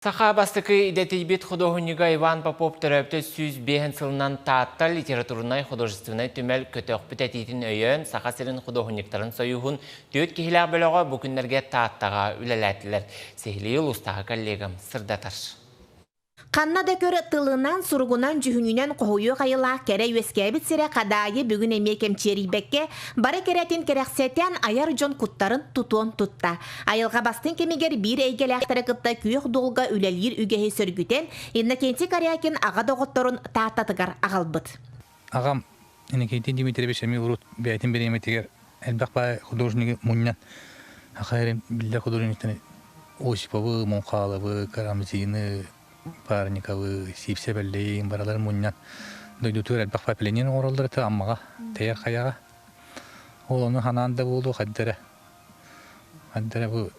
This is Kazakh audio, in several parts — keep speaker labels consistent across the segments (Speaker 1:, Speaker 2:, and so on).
Speaker 1: Саха бастыкы идетейбет художника Иван Попов төрөпті сүз бейін сылынан таатта литературнай художественной түмел көтөк бүтәтейтін өйен саха сирин художниктарын союғын төт кехілер бөліға бүкіндерге тааттаға үлеләтілер. Сехили ұлыстағы коллегам сырдатар.
Speaker 2: Қанна да көрі тылынан, сұрғынан, жүхінінен қойы қайыла кәрі өскәбіт сірі қадайы бүгін әмекем черейбекке бары керетін керексетен аяр жон құттарын тұтуын тұтта. Айылға бастың кемегер бір әйгел әқтірі қытта күйіқ долға үләлер үгәйі сөргітен, еннекенті кариякин аға доғыттырын таататығар ағалбыт.
Speaker 3: Ағам, еннекенті Дмитриевич әмі ұрут бәйтін бір еметігер әлбәқ бай художнигі мұннан. Ақайрым білдер художниктені Осиповы, Монқаловы, Карамзины, Парниковы, Сипсебеллейін баралар мұннан. Дойду түр әлбәқ папеленен оралдыры аммаға, тәйір қаяға. Ол оны хананда болды қаддары. Қаддары бұл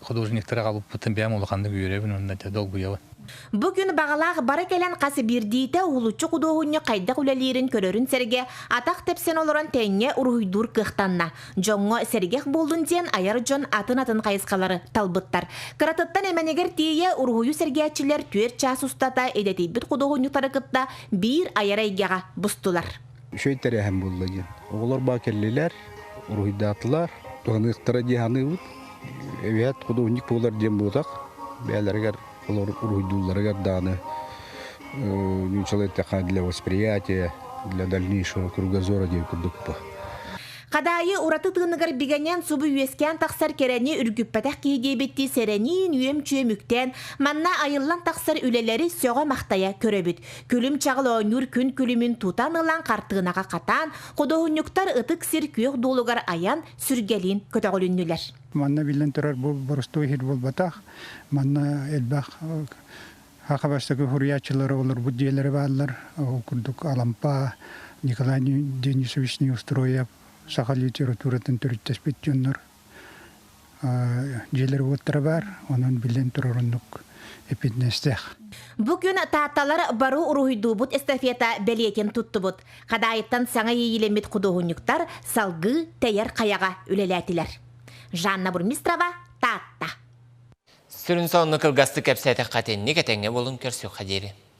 Speaker 3: художниктері қалып бұтын бәм олы қанды күйеребін, онда дол бұявы.
Speaker 2: Бүгін бағалағы бары кәлін қасы бірдейті ұлычы құдоғыны қайдақ үләлерін көрерін сәрге атақ тепсен олырын тәңе ұрғыйдур қықтанна. Жоңғы сәргеқ болдың ден аяр жон атын қайысқалары талбыттар. Қыратыттан әмәнегер тейе ұрғыйу сәргеәтчілер түер час ұстата әдетей бүт құдоғыны тарықытта бір аяр әйгеға бұстылар.
Speaker 4: Шөйттер әхім болды ден. Олар бақерлілер, ұрғыйдатылар, тұғынықтары дегені бұд. Әвет құдоғыник болар ден болдақ. Бәлергер олар урудулларга даны для восприятия, для дальнейшего кругозора девкудукпа.
Speaker 2: Қадайы ұраты тығынығыр бігенен субы үйескен тақсар керені үргіппәтәк кейгейбетті сәренейін үйем чүйеміктен, манна айыллан тақсар үлелері сөға мақтая көребіт. Күлім чағыл ойнур күн күлімін тутан ылан қартығынаға қатан, қодығынюктар ұтық сир күйек долуғар аян сүргелін көтіғіліннілер.
Speaker 5: Манна билен тұрар бұл бұрысты ойхет бол батақ, манна әлбәқ хақабастығы хұриятчылары олар бұдделері бағалар, күрдік Алампа, Николай Денисовичный устрояп, Саха литературатын түріттес беттеннер желер өттірі бар, оның білен тұрырынық эпиднестех.
Speaker 2: Бүгін таатталар бару ұрғыйду бұд эстафета бәлекен тұтты бұд. Қадайыттан саңа ейілемет құдығынықтар салғы тәйер қаяға үлеләтілер. Жанна Бурмистрова, таатта.
Speaker 1: Сүрін соңны кылғасты кәпсәті қатен негетенге болын көрсі қадері.